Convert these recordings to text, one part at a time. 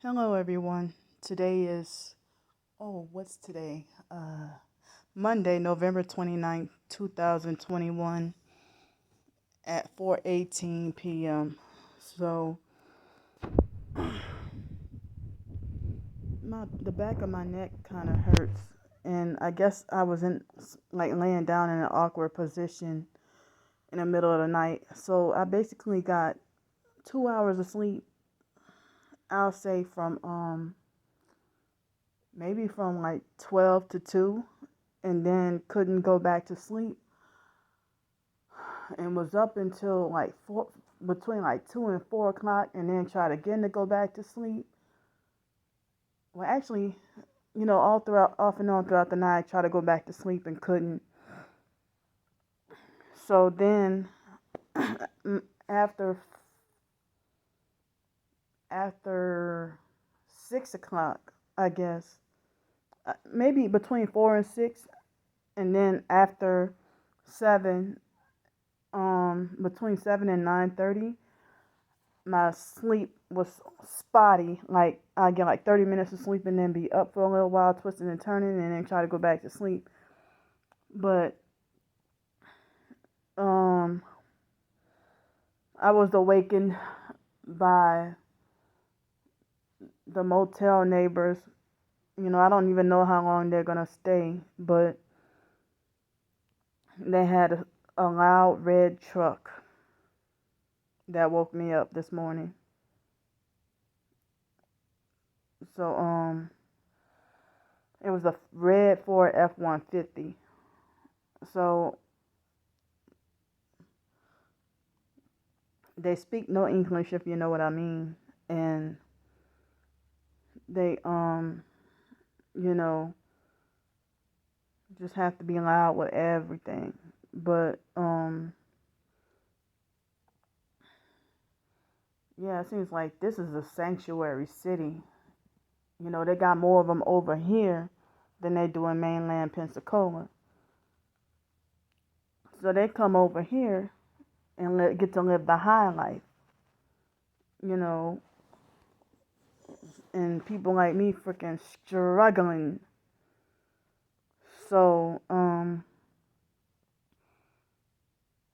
Hello, everyone. Today is, what's today? Monday, November 29th, 2021 at 4:18 p.m. So, the back of my neck kind of hurts, and I guess I was like laying down in an awkward position in the middle of the night. So, I basically got 2 hours of sleep. I'll say from maybe from like 12 to 2, and then couldn't go back to sleep and was up until like between like 2 and 4 o'clock, and then tried again to go back to sleep. Well, actually, all throughout, off and on throughout the night, I tried to go back to sleep and couldn't. So then, after after 6 o'clock, I guess, maybe between 4 and 6, and then after 7, between 7 and 9:30. My sleep was spotty. Like I get like 30 minutes of sleep and then be up for a little while, twisting and turning, and then try to go back to sleep. But um, I was awakened by the motel neighbors. I don't even know how long they're gonna stay, but they had a loud red truck that woke me up this morning. So it was a red Ford F-150. So they speak no English, if you know what I mean, and they you know just have to be loud with everything. But yeah, it seems like this is a sanctuary city. They got more of them over here than they do in mainland Pensacola. So they come over here and get to live the high life, you know, and people like me freaking struggling. So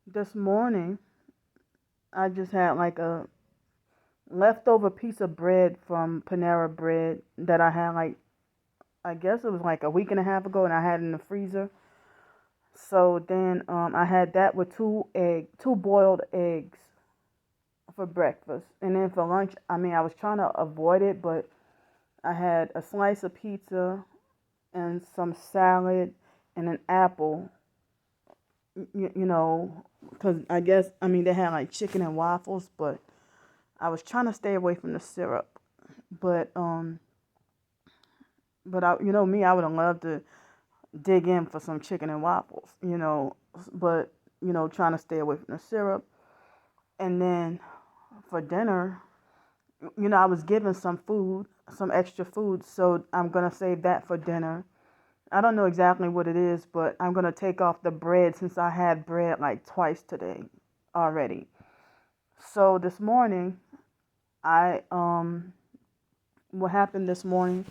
this morning I just had like a leftover piece of bread from Panera Bread that I had, like, I guess it was like a week and a half ago, and I had it in the freezer. So then I had that with two boiled eggs for breakfast, and then for lunch, I mean, I was trying to avoid it, but I had a slice of pizza and some salad and an apple. Because I guess, I mean, they had like chicken and waffles, but I was trying to stay away from the syrup. But me, I would have loved to dig in for some chicken and waffles, but trying to stay away from the syrup. And then for dinner, I was given some extra food, so I'm gonna save that for dinner. I don't know exactly what it is, but I'm gonna take off the bread since I had bread like twice today already. So this morning, I what happened this morning?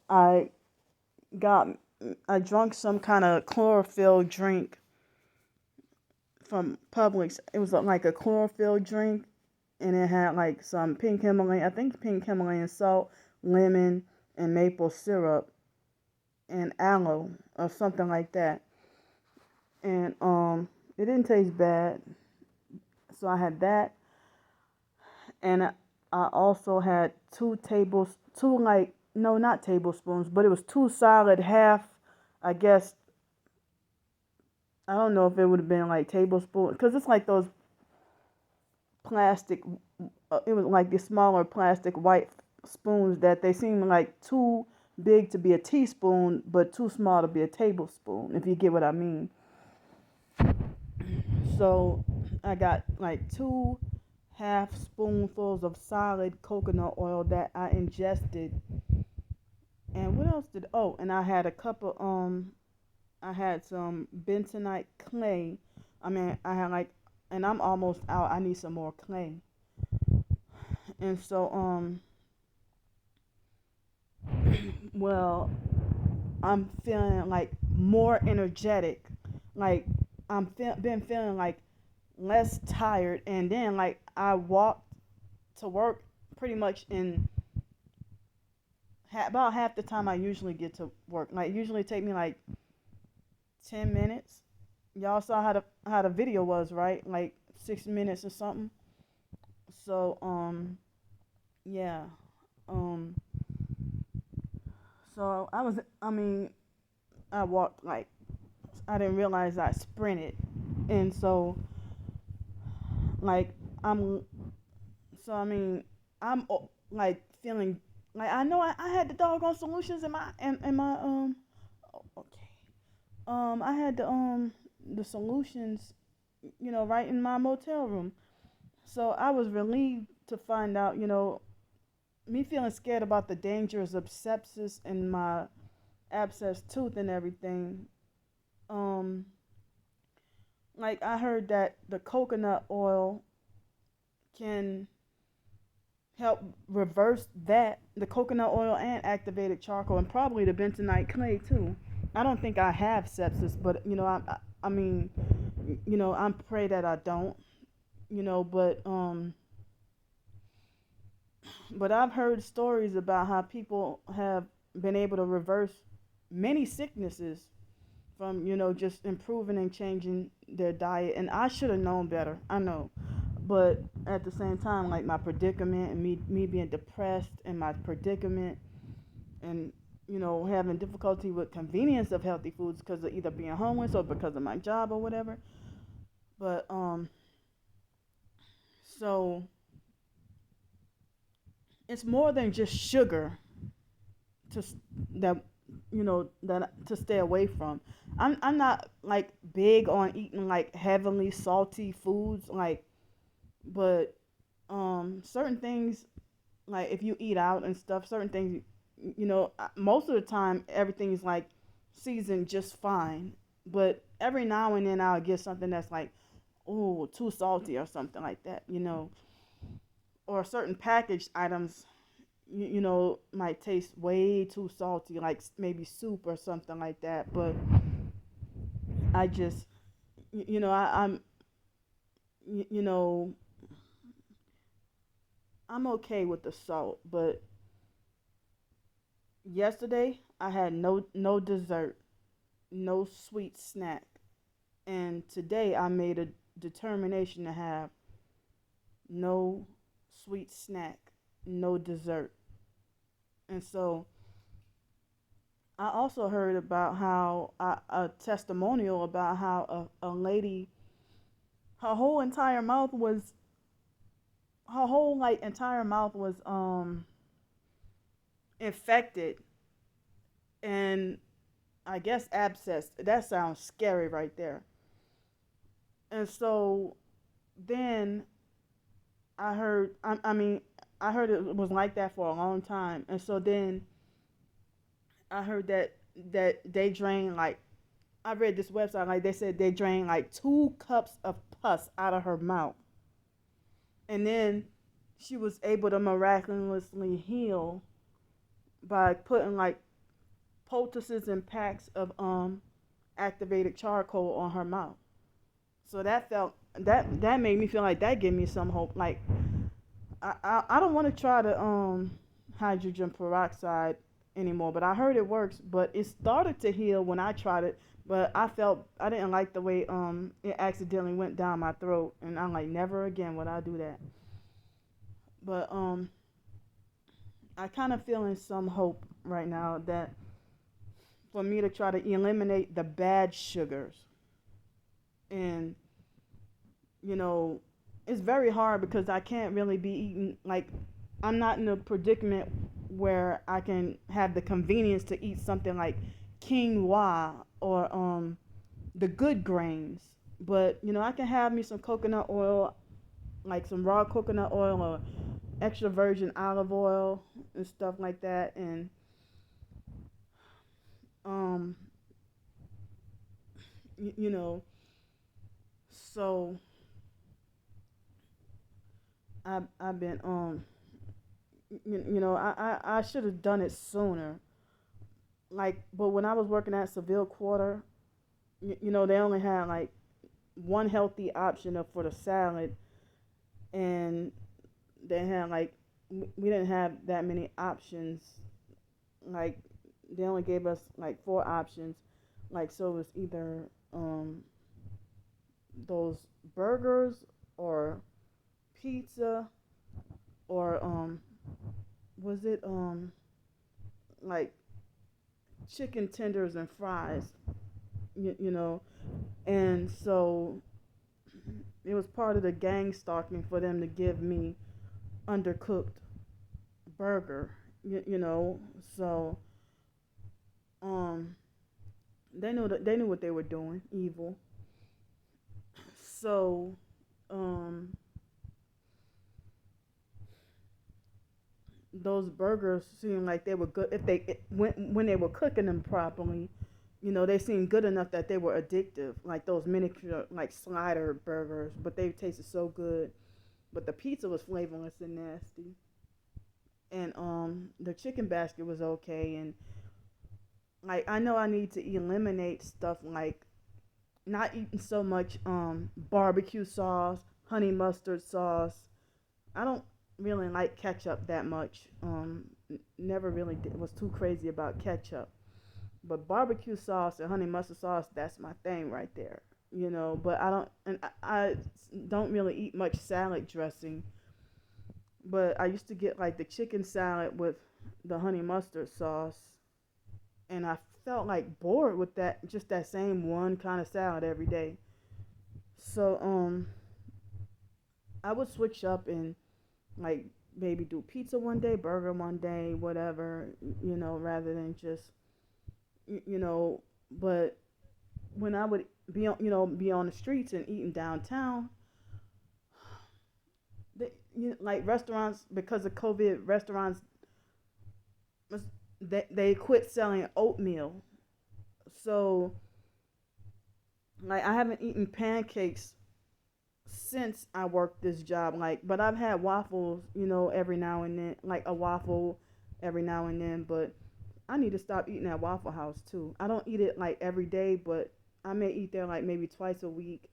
I got I drank some kind of chlorophyll drink from Publix. It was like a chlorophyll drink, and it had like some pink Himalayan, I think pink Himalayan salt, lemon, and maple syrup, and aloe or something like that. And it didn't taste bad. So I had that, and I also had two, like, no, not tablespoons, but it was two solid half. I guess I don't know if it would have been like tablespoons, because it's like those plastic. It was like the smaller plastic white spoons that they seem like too big to be a teaspoon, but too small to be a tablespoon, if you get what I mean. So I got like two half spoonfuls of solid coconut oil that I ingested. And what else did? Oh, and I had a cup of I had some bentonite clay. I mean, I had like, and I'm almost out. I need some more clay. And so Well, I'm feeling like more energetic. Like been feeling like less tired, and then like I walked to work pretty much in about half the time I usually get to work. Like usually take me like 10 minutes. Y'all saw how the video was, right? Like 6 minutes or something. So yeah. Um so I mean I walked like I didn't realize I sprinted. And so like I'm so I mean I'm like feeling like I know I had the doggone solutions in my okay. I had the solutions, right in my motel room. So I was relieved to find out, me feeling scared about the dangers of sepsis and my abscessed tooth and everything. Um, like I heard that the coconut oil can help reverse that, the coconut oil and activated charcoal, and probably the bentonite clay too. I don't think I have sepsis, but I mean, I'm pray that I don't, but I've heard stories about how people have been able to reverse many sicknesses from, just improving and changing their diet. And I should have known better. I know. But at the same time, like my predicament and me being depressed and my predicament and, having difficulty with convenience of healthy foods because of either being homeless or because of my job or whatever. But, so it's more than just sugar to that that to stay away from. I'm not like big on eating like heavily salty foods like, but certain things, like if you eat out and stuff, certain things, most of the time everything's like seasoned just fine, but every now and then I'll get something that's like, oh, too salty or something like that, or certain packaged items, might taste way too salty, like maybe soup or something like that. But I just, I'm, you know, I'm okay with the salt. But yesterday I had no dessert, no sweet snack, and today I made a determination to have no sweet snack, no dessert, and so I also heard about how a testimonial about how a lady, her whole entire mouth was, her whole like entire mouth was infected, and I guess abscessed. That sounds scary right there. And so then I mean I heard it was like that for a long time, and so then I heard that they drain like, I read this website, like they said they drained like 2 cups of pus out of her mouth, and then she was able to miraculously heal by putting like poultices and packs of activated charcoal on her mouth. So that made me feel like that gave me some hope. Like I don't want to try the hydrogen peroxide anymore, but I heard it works. But it started to heal when I tried it, but I didn't like the way it accidentally went down my throat, and I'm like, never again would I do that. But I kind of feeling some hope right now that for me to try to eliminate the bad sugars, and you know it's very hard because I can't really be eating like, I'm not in a predicament where I can have the convenience to eat something like quinoa or the good grains. But I can have me some coconut oil, like some raw coconut oil or extra virgin olive oil and stuff like that. And um, you, you know, so I've been I should have done it sooner. like, but when I was working at Seville Quarter, they only had like one healthy option up for the salad, and they had like we didn't have that many options. Like they only gave us like four options. Like so, it was either those burgers or pizza or was it like chicken tenders and fries. You know, and so it was part of the gang stalking for them to give me undercooked burger. So um they knew what they were doing, evil. So um those burgers seemed like they were good if when they were cooking them properly. They seemed good enough that they were addictive, like those miniature like slider burgers, but they tasted so good. But the pizza was flavorless and nasty, and the chicken basket was okay. And like I know I need to eliminate stuff like not eating so much barbecue sauce, honey mustard sauce. I don't really like ketchup that much. Never really was too crazy about ketchup, but barbecue sauce and honey mustard sauce, that's my thing right there. But I don't really eat much salad dressing. But I used to get like the chicken salad with the honey mustard sauce, and I felt like bored with that, just that same one kind of salad every day. So I would switch up and like maybe do pizza one day, burger one day, whatever, rather than just you know. But when I would be on the streets and eating downtown, like restaurants, because of COVID, restaurants they quit selling oatmeal. So like I haven't eaten pancakes since I worked this job. Like, but I've had waffles, every now and then, like a waffle every now and then. But I need to stop eating at Waffle House too. I don't eat it like every day, but I may eat there like maybe twice a week.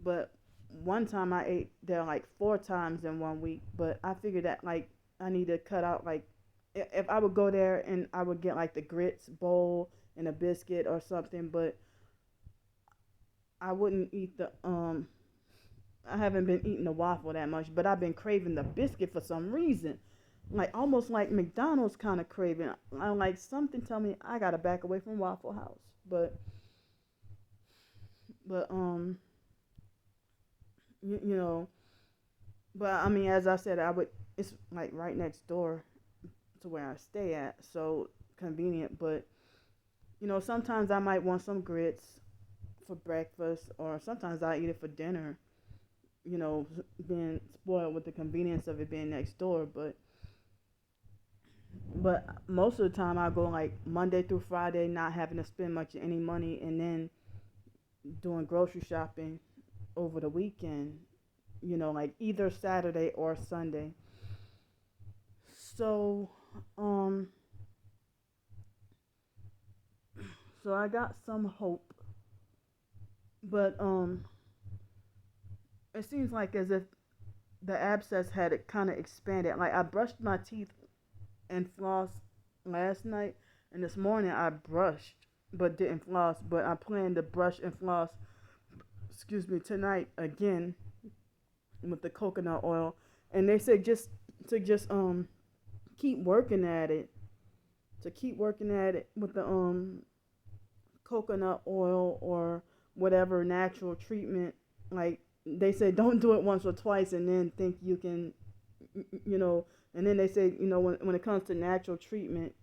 But one time I ate there like four times in one week. But I figured that like I need to cut out like if I would go there and I would get like the grits bowl and a biscuit or something, but I wouldn't eat the I haven't been eating the waffle that much, but I've been craving the biscuit for some reason. Like almost like McDonald's kind of craving. I like something tell me I gotta back away from Waffle House. But you know, but I mean, as I said, I would. It's like right next door to where I stay at, so convenient. But sometimes I might want some grits for breakfast, or sometimes I eat it for dinner. Being spoiled with the convenience of it being next door, but most of the time I go like Monday through Friday, not having to spend much any money, and then doing grocery shopping over the weekend. Like either Saturday or Sunday. So, um, so I got some hope, but it seems like as if the abscess had it kind of expanded. Like I brushed my teeth and floss last night, and this morning I brushed but didn't floss. But I plan to brush and floss, excuse me, tonight again with the coconut oil. And they said just to just keep working at it, to keep working at it with the coconut oil or whatever natural treatment. Like they say, don't do it once or twice and then think you can, you know. And then they say, when it comes to natural treatment,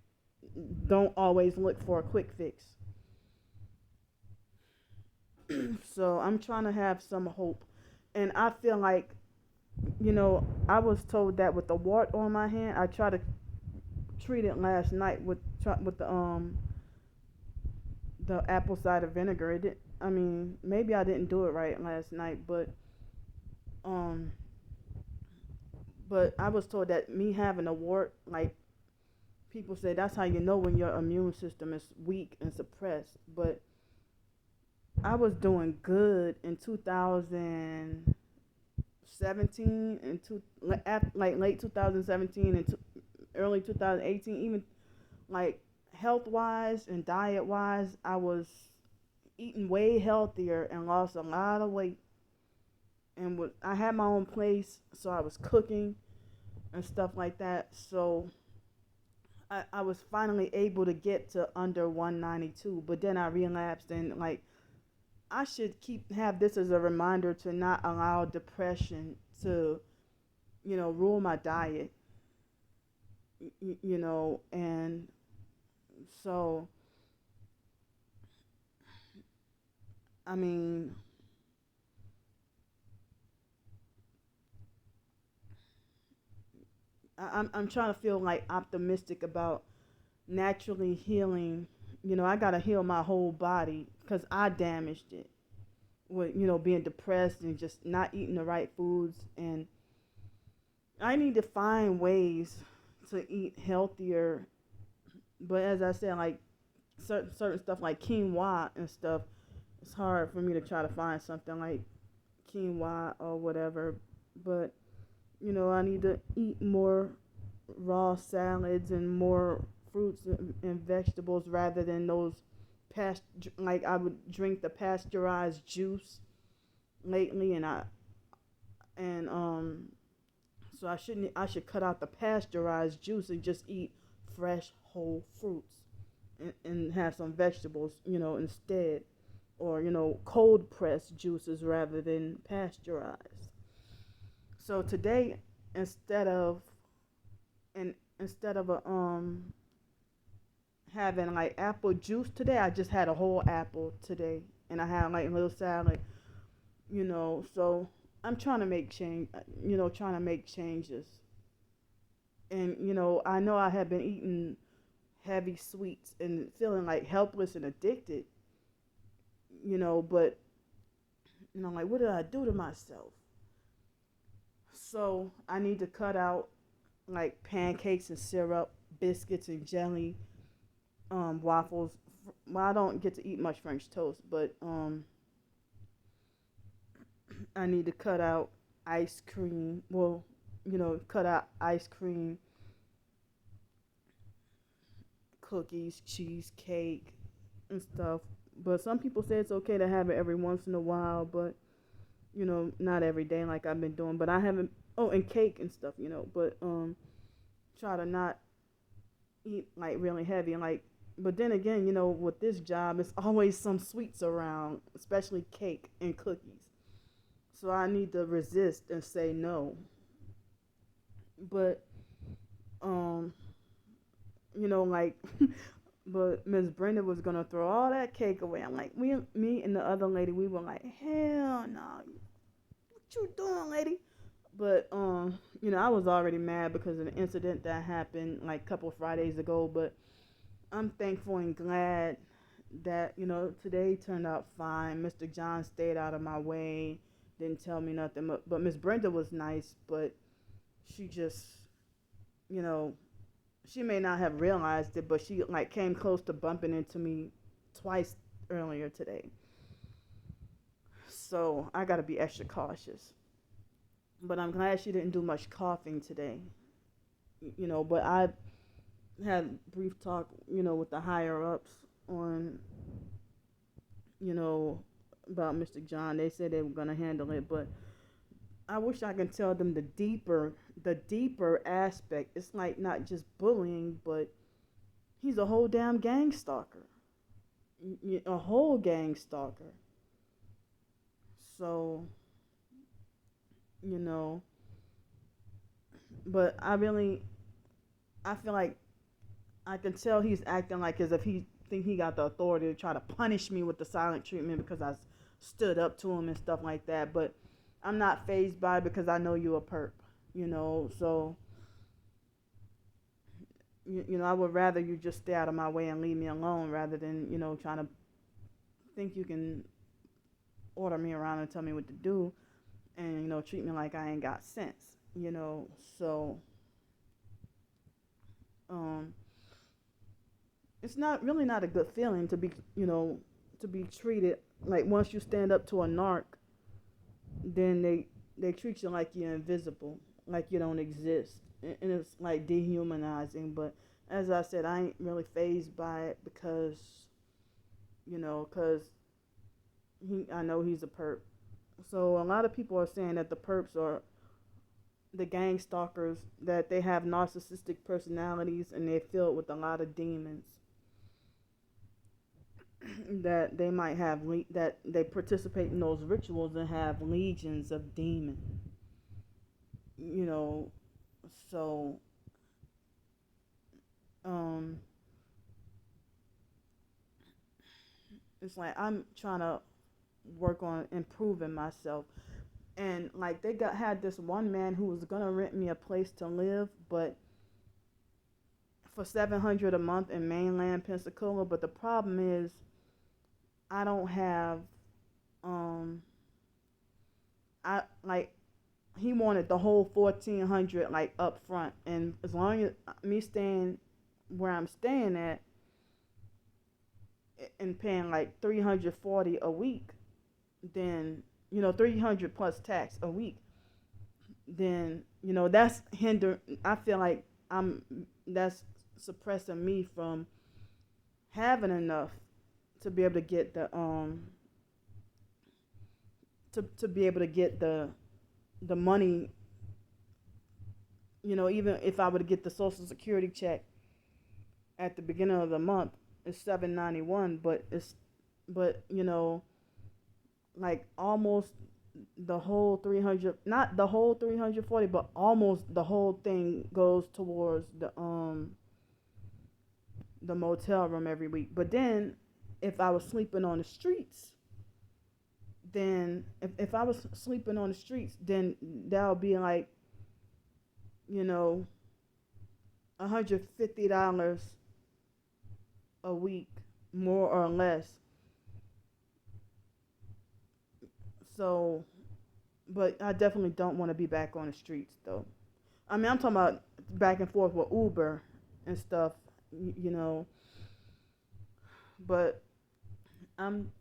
don't always look for a quick fix. So I'm trying to have some hope, and I feel like, I was told that with the wart on my hand, I tried to treat it last night with the apple cider vinegar. It did, I mean, maybe I didn't do it right last night, um, but I was told that me having a wart like people say that's how you know when your immune system is weak and suppressed. But I was doing good in 2017 and like late 2017 and early 2018, even like health wise and diet wise, I was eating way healthier and lost a lot of weight. And I had my own place, so I was cooking and stuff like that. So I was finally able to get to under 192, but then I relapsed. And like, I should have this as a reminder to not allow depression to, rule my diet. And so I mean, I'm trying to feel like optimistic about naturally healing. I gotta heal my whole body because I damaged it with being depressed and just not eating the right foods. And I need to find ways to eat healthier. But as I said, like certain stuff like quinoa and stuff, it's hard for me to try to find something like quinoa or whatever. But I need to eat more raw salads and more fruits and vegetables rather than those like I would drink the pasteurized juice lately. And so I should cut out the pasteurized juice and just eat fresh whole fruits and have some vegetables, instead, or cold pressed juices rather than pasteurized. So today, instead of and instead of having like apple juice today, I just had a whole apple today, and I had like a little salad. So I'm trying to make change. Trying to make changes. And I know I have been eating heavy sweets and feeling like helpless and addicted. But like, what did I do to myself? So I need to cut out like pancakes and syrup, biscuits and jelly, waffles. Well, I don't get to eat much French toast, but I need to cut out ice cream. Well, cut out ice cream, cookies, cheesecake, and stuff. But some people say it's okay to have it every once in a while, but not every day like I've been doing. But I haven't. Oh, and cake and stuff, But try to not eat like really heavy. Like, but then again, with this job, it's always some sweets around, especially cake and cookies. So I need to resist and say no. But um, like, but Miss Brenda was gonna throw all that cake away. I'm like, me and the other lady, we were like, hell no, what you doing, lady? But I was already mad because of the incident that happened like a couple of Fridays ago. But I'm thankful and glad that today turned out fine. Mr. John stayed out of my way, didn't tell me nothing. But Miss Brenda was nice, but she just, you know, she may not have realized it, but she like came close to bumping into me twice earlier today. So I got to be extra cautious. But I'm glad she didn't do much coughing today. But I had brief talk, with the higher ups on, you know, about Mr. John. They said they were gonna handle it, but I wish I could tell them the deeper aspect. It's like not just bullying, but he's a whole damn gang stalker, a whole gang stalker. So, you know, but I feel like I can tell he's acting like as if he think he got the authority to try to punish me with the silent treatment because I stood up to him and stuff like that. But I'm not phased by it because I know you a perp, So I would rather you just stay out of my way and leave me alone rather than trying to think you can order me around and tell me what to do and treat me like I ain't got sense. So um it's not really not a good feeling to be, to be treated like once you stand up to a narc, then they treat you like you're invisible, like you don't exist, and it's like dehumanizing. But as I said, I ain't really phased by it because because I know he's a perp. So a lot of people are saying that the perps are the gang stalkers, that they have narcissistic personalities and they're filled with a lot of demons. That they might have that they participate in those rituals and have legions of demons. You know, so um, it's like I'm trying to work on improving myself. And like they had this one man who was gonna rent me a place to live, but for $700 a month in mainland Pensacola. But the problem is I don't have um I like he wanted the whole 1,400 like up front, and as long as me staying where I'm staying at and paying like 340 a week, then 300 plus tax a week, then that's hinder. I feel like that's suppressing me from having enough to be able to get to be able to get the money. Even if I were to get the Social Security check at the beginning of the month, it's 791, but like almost the whole 300, not the whole 340, but almost the whole thing goes towards the motel room every week. But then if I was sleeping on the streets, then if I was sleeping on the streets, then that would be like, $150 a week, more or less. So, but I definitely don't want to be back on the streets though. I mean, I'm talking about back and forth with Uber and stuff, you know. But I'm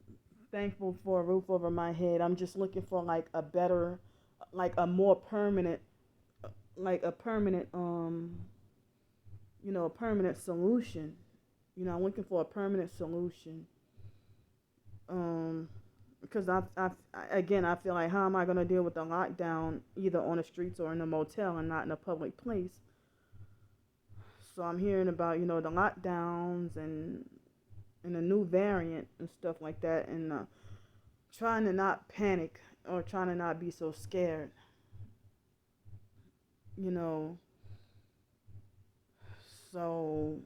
thankful for a roof over my head. I'm just looking for like a better, like a more permanent, like a permanent, a permanent solution. I'm looking for a permanent solution. Because again, I feel like how am I going to deal with the lockdown either on the streets or in a motel and not in a public place? So I'm hearing about the lockdowns and a new variant and stuff like that, and trying to not panic or trying to not be so scared. You know, so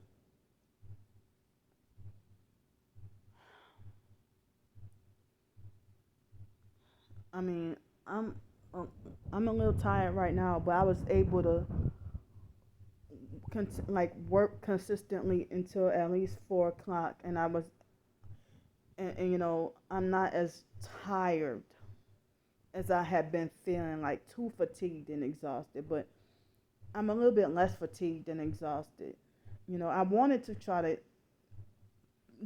I mean, I'm um, I'm a little tired right now, but I was able to like work consistently until at least 4 o'clock, and I was and I'm not as tired as I had been feeling, like too fatigued and exhausted, but I'm a little bit less fatigued and exhausted. I wanted to try to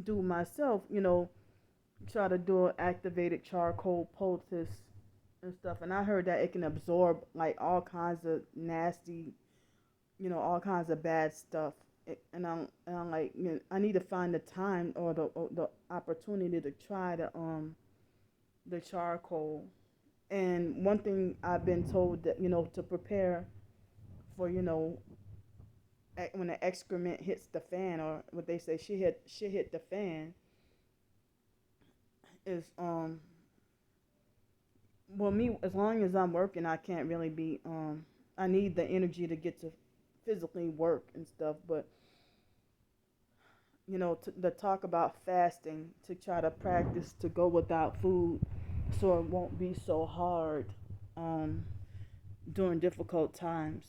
do myself, try to do an activated charcoal poultice and stuff, and I heard that it can absorb like all kinds of nasty, all kinds of bad stuff. And I'm like, I need to find the time or the opportunity to try the charcoal. And one thing I've been told that to prepare for when the excrement hits the fan, or what they say shit hit the fan, is well, me, as long as I'm working, I can't really be I need the energy to get to physically work and stuff. But the talk about fasting, to try to practice to go without food so it won't be so hard um during difficult times.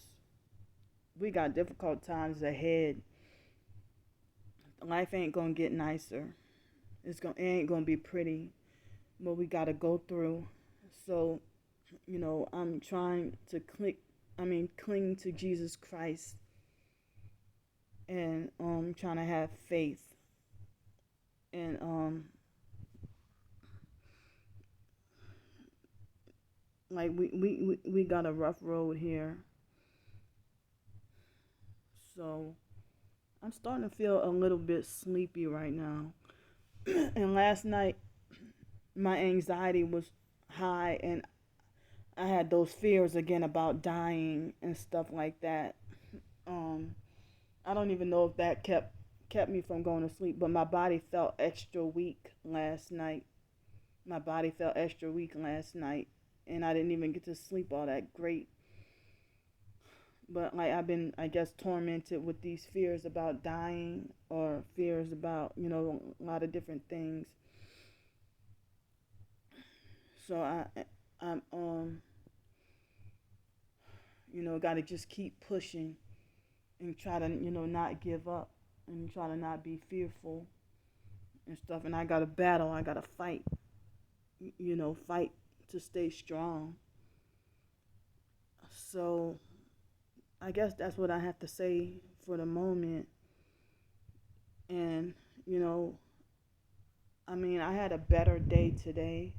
We got difficult times ahead. Life ain't gonna get nicer. It ain't gonna be pretty, but we gotta go through. So, I'm trying to cling to Jesus Christ, and trying to have faith And like we got a rough road here. So I'm starting to feel a little bit sleepy right now. And last night my anxiety was high, and I had those fears again about dying and stuff like that. Um, I don't even know if that kept me from going to sleep, but my body felt extra weak last night. My body felt extra weak last night, and I didn't even get to sleep all that great. But like I've been, I guess, tormented with these fears about dying, or fears about, a lot of different things. So I'm got to just keep pushing and try to, not give up, and try to not be fearful and stuff. And I got to battle. I got to fight. Fight to stay strong. So I guess that's what I have to say for the moment. And, you know, I mean, I had a better day today.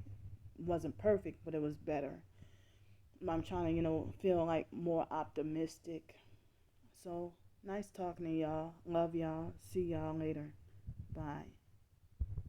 It wasn't perfect, but it was better. I'm trying to, feel like more optimistic. So, nice talking to y'all. Love y'all. See y'all later. Bye.